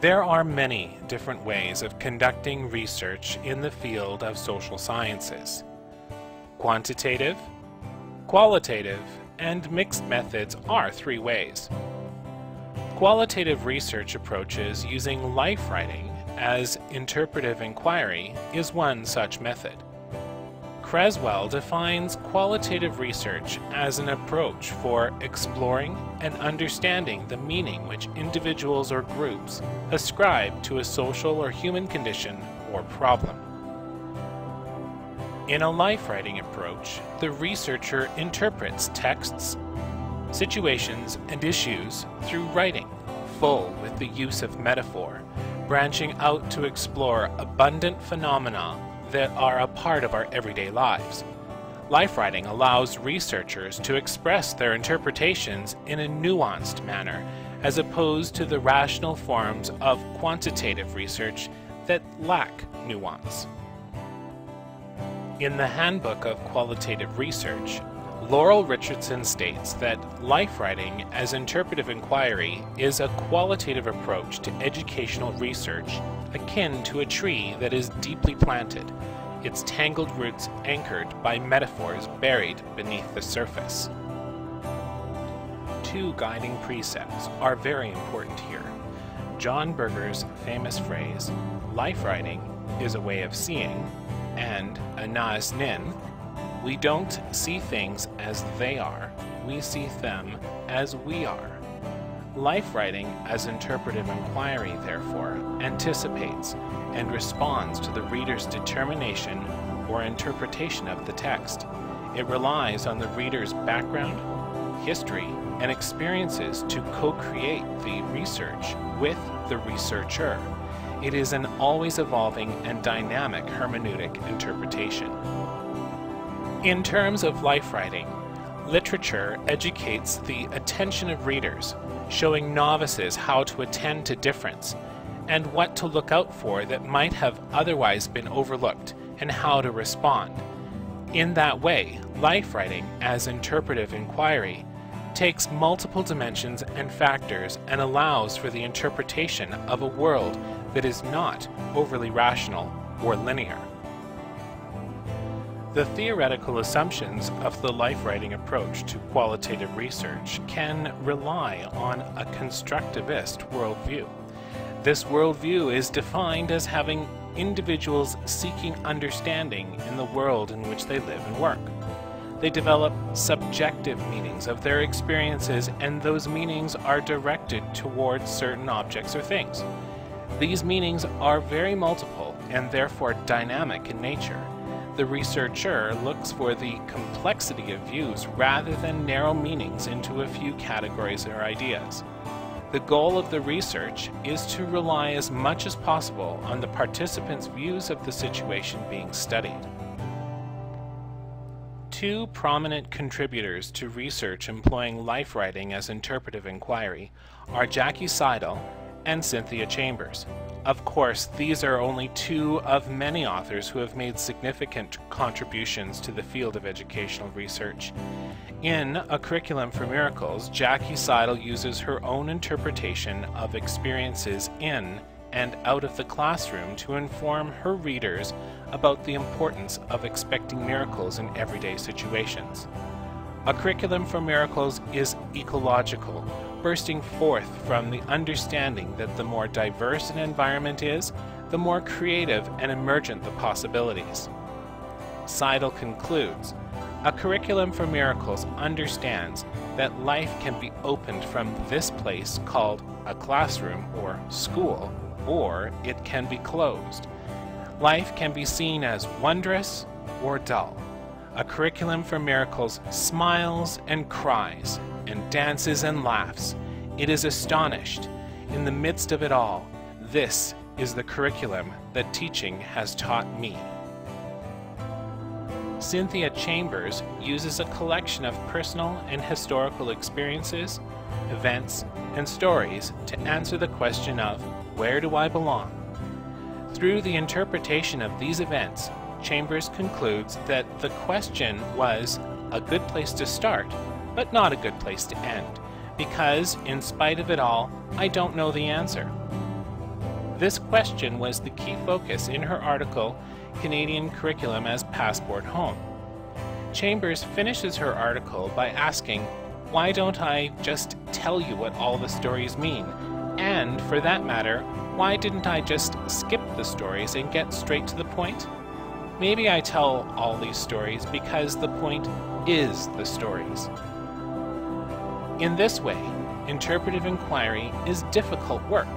There are many different ways of conducting research in the field of social sciences. Quantitative, qualitative, and mixed methods are three ways. Qualitative research approaches using life writing as interpretive inquiry is one such method. Creswell defines qualitative research as an approach for exploring and understanding the meaning which individuals or groups ascribe to a social or human condition or problem. In a life writing approach, the researcher interprets texts, situations, and issues through writing, full with the use of metaphor, branching out to explore abundant phenomena that are a part of our everyday lives. Life writing allows researchers to express their interpretations in a nuanced manner, as opposed to the rational forms of quantitative research that lack nuance. In the Handbook of Qualitative Research, Laurel Richardson states that life writing as interpretive inquiry is a qualitative approach to educational research akin to a tree that is deeply planted, its tangled roots anchored by metaphors buried beneath the surface. Two guiding precepts are very important here. John Berger's famous phrase, "Life writing is a way of seeing," and Anais Nin, "We don't see things as they are, we see them as we are." Life writing as interpretive inquiry, therefore, anticipates and responds to the reader's determination or interpretation of the text. It relies on the reader's background, history, and experiences to co-create the research with the researcher. It is an always evolving and dynamic hermeneutic interpretation. In terms of life writing, literature educates the attention of readers, showing novices how to attend to difference and what to look out for that might have otherwise been overlooked and how to respond. In that way, life writing as interpretive inquiry takes multiple dimensions and factors and allows for the interpretation of a world that is not overly rational or linear. The theoretical assumptions of the life writing approach to qualitative research can rely on a constructivist worldview. This worldview is defined as having individuals seeking understanding in the world in which they live and work. They develop subjective meanings of their experiences, and those meanings are directed towards certain objects or things. These meanings are very multiple and therefore dynamic in nature. The researcher looks for the complexity of views rather than narrow meanings into a few categories or ideas. The goal of the research is to rely as much as possible on the participants' views of the situation being studied. Two prominent contributors to research employing life writing as interpretive inquiry are Jackie Seidel and Cynthia Chambers. Of course, these are only two of many authors who have made significant contributions to the field of educational research. In A Curriculum for Miracles, Jackie Seidel uses her own interpretation of experiences in and out of the classroom to inform her readers about the importance of expecting miracles in everyday situations. A Curriculum for Miracles is ecological, bursting forth from the understanding that the more diverse an environment is, the more creative and emergent the possibilities. Seidel concludes, "A Curriculum for Miracles understands that life can be opened from this place called a classroom or school, or it can be closed. Life can be seen as wondrous or dull. A Curriculum for Miracles smiles and cries, and dances and laughs. It is astonished. In the midst of it all, this is the curriculum that teaching has taught me." Cynthia Chambers uses a collection of personal and historical experiences, events, and stories to answer the question of, where do I belong? Through the interpretation of these events, Chambers concludes that the question was a good place to start, but not a good place to end, because, in spite of it all, I don't know the answer. This question was the key focus in her article, Canadian Curriculum as Passport Home. Chambers finishes her article by asking, "Why don't I just tell you what all the stories mean? And, for that matter, why didn't I just skip the stories and get straight to the point? Maybe I tell all these stories because the point is the stories." In this way, interpretive inquiry is difficult work.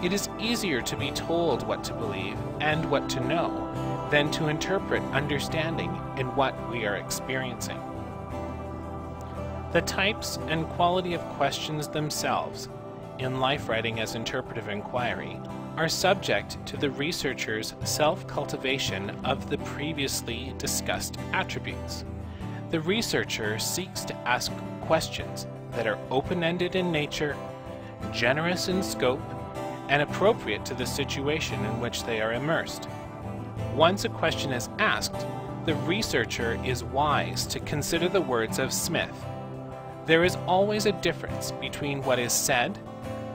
It is easier to be told what to believe and what to know than to interpret understanding in what we are experiencing. The types and quality of questions themselves in life writing as interpretive inquiry are subject to the researcher's self-cultivation of the previously discussed attributes. The researcher seeks to ask questions that are open-ended in nature, generous in scope, and appropriate to the situation in which they are immersed. Once a question is asked, the researcher is wise to consider the words of Smith. There is always a difference between what is said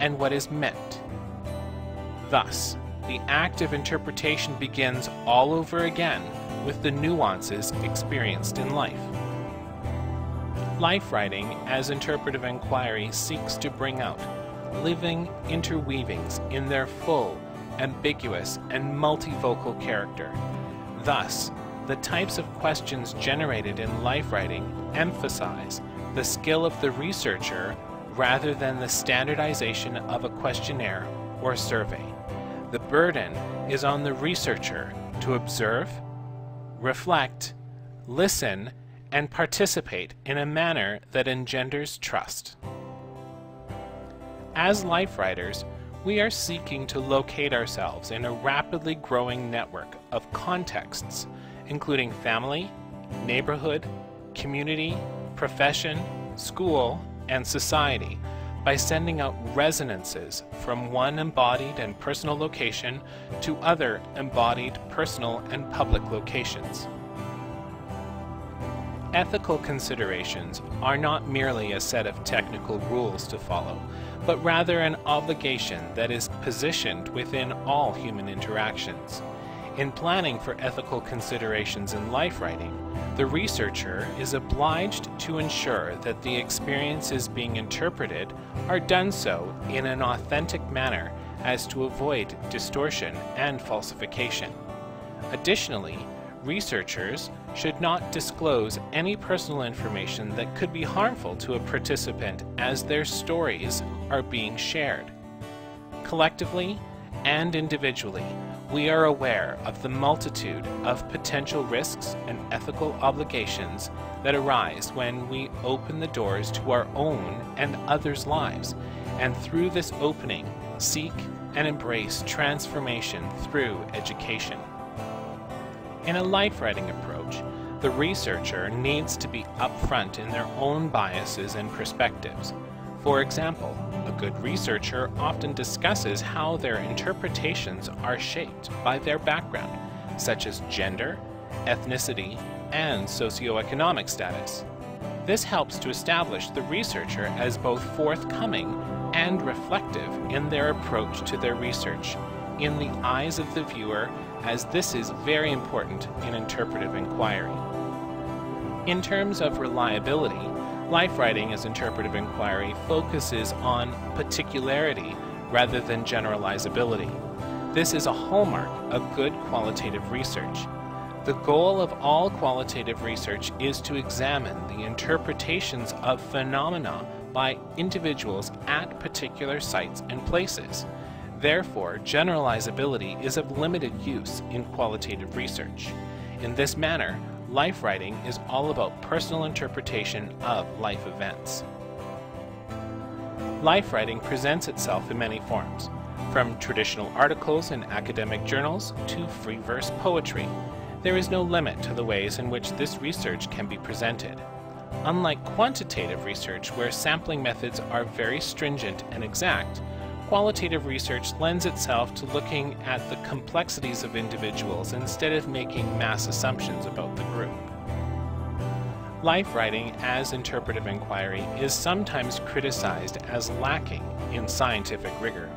and what is meant. Thus, the act of interpretation begins all over again with the nuances experienced in life. Life writing as interpretive inquiry seeks to bring out living interweavings in their full, ambiguous, and multivocal character. Thus, the types of questions generated in life writing emphasize the skill of the researcher rather than the standardization of a questionnaire or survey. The burden is on the researcher to observe, reflect, listen, and participate in a manner that engenders trust. As life writers, we are seeking to locate ourselves in a rapidly growing network of contexts, including family, neighborhood, community, profession, school, and society, by sending out resonances from one embodied and personal location to other embodied, personal, and public locations. Ethical considerations are not merely a set of technical rules to follow, but rather an obligation that is positioned within all human interactions. In planning for ethical considerations in life writing, the researcher is obliged to ensure that the experiences being interpreted are done so in an authentic manner as to avoid distortion and falsification. Additionally, researchers should not disclose any personal information that could be harmful to a participant as their stories are being shared. Collectively and individually, we are aware of the multitude of potential risks and ethical obligations that arise when we open the doors to our own and others' lives, and through this opening, seek and embrace transformation through education. In a life writing approach, the researcher needs to be upfront in their own biases and perspectives. For example, a good researcher often discusses how their interpretations are shaped by their background, such as gender, ethnicity, and socioeconomic status. This helps to establish the researcher as both forthcoming and reflective in their approach to their research, in the eyes of the viewer, as this is very important in interpretive inquiry. In terms of reliability, life writing as interpretive inquiry focuses on particularity rather than generalizability. This is a hallmark of good qualitative research. The goal of all qualitative research is to examine the interpretations of phenomena by individuals at particular sites and places. Therefore, generalizability is of limited use in qualitative research. In this manner, life writing is all about personal interpretation of life events. Life writing presents itself in many forms, from traditional articles in academic journals to free verse poetry. There is no limit to the ways in which this research can be presented. Unlike quantitative research, where sampling methods are very stringent and exact, qualitative research lends itself to looking at the complexities of individuals instead of making mass assumptions about the group. Life writing as interpretive inquiry is sometimes criticized as lacking in scientific rigor.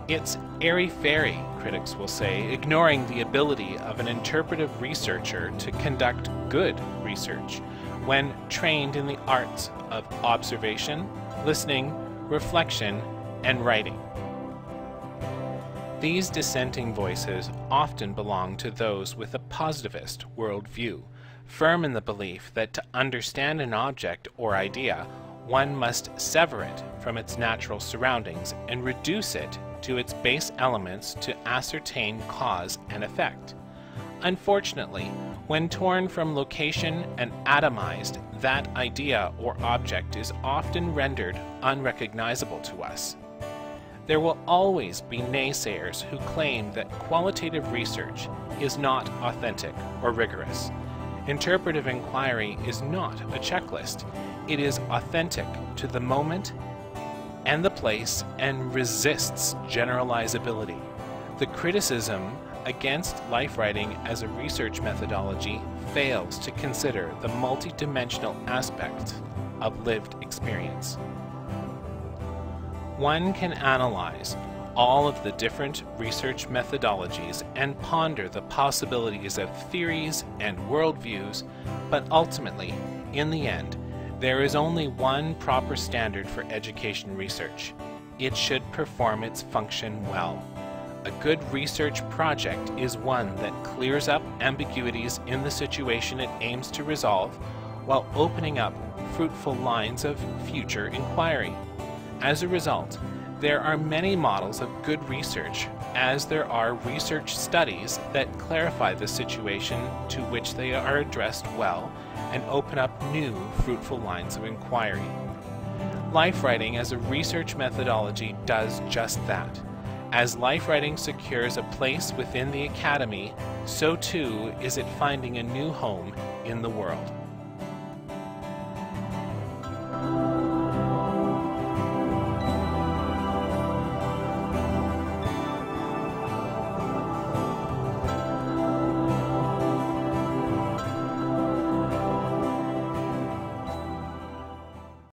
It's airy-fairy, critics will say, ignoring the ability of an interpretive researcher to conduct good research when trained in the arts of observation, listening, reflection, and writing. These dissenting voices often belong to those with a positivist worldview, firm in the belief that to understand an object or idea, one must sever it from its natural surroundings and reduce it to its base elements to ascertain cause and effect. Unfortunately, when torn from location and atomized, that idea or object is often rendered unrecognizable to us. There will always be naysayers who claim that qualitative research is not authentic or rigorous. Interpretive inquiry is not a checklist. It is authentic to the moment and the place and resists generalizability. The criticism against life writing as a research methodology fails to consider the multidimensional aspects of lived experience. One can analyze all of the different research methodologies and ponder the possibilities of theories and worldviews, but ultimately, in the end, there is only one proper standard for education research. It should perform its function well. A good research project is one that clears up ambiguities in the situation it aims to resolve, while opening up fruitful lines of future inquiry. As a result, there are many models of good research, as there are research studies that clarify the situation to which they are addressed well and open up new, fruitful lines of inquiry. Life writing as a research methodology does just that. As life writing secures a place within the academy, so too is it finding a new home in the world.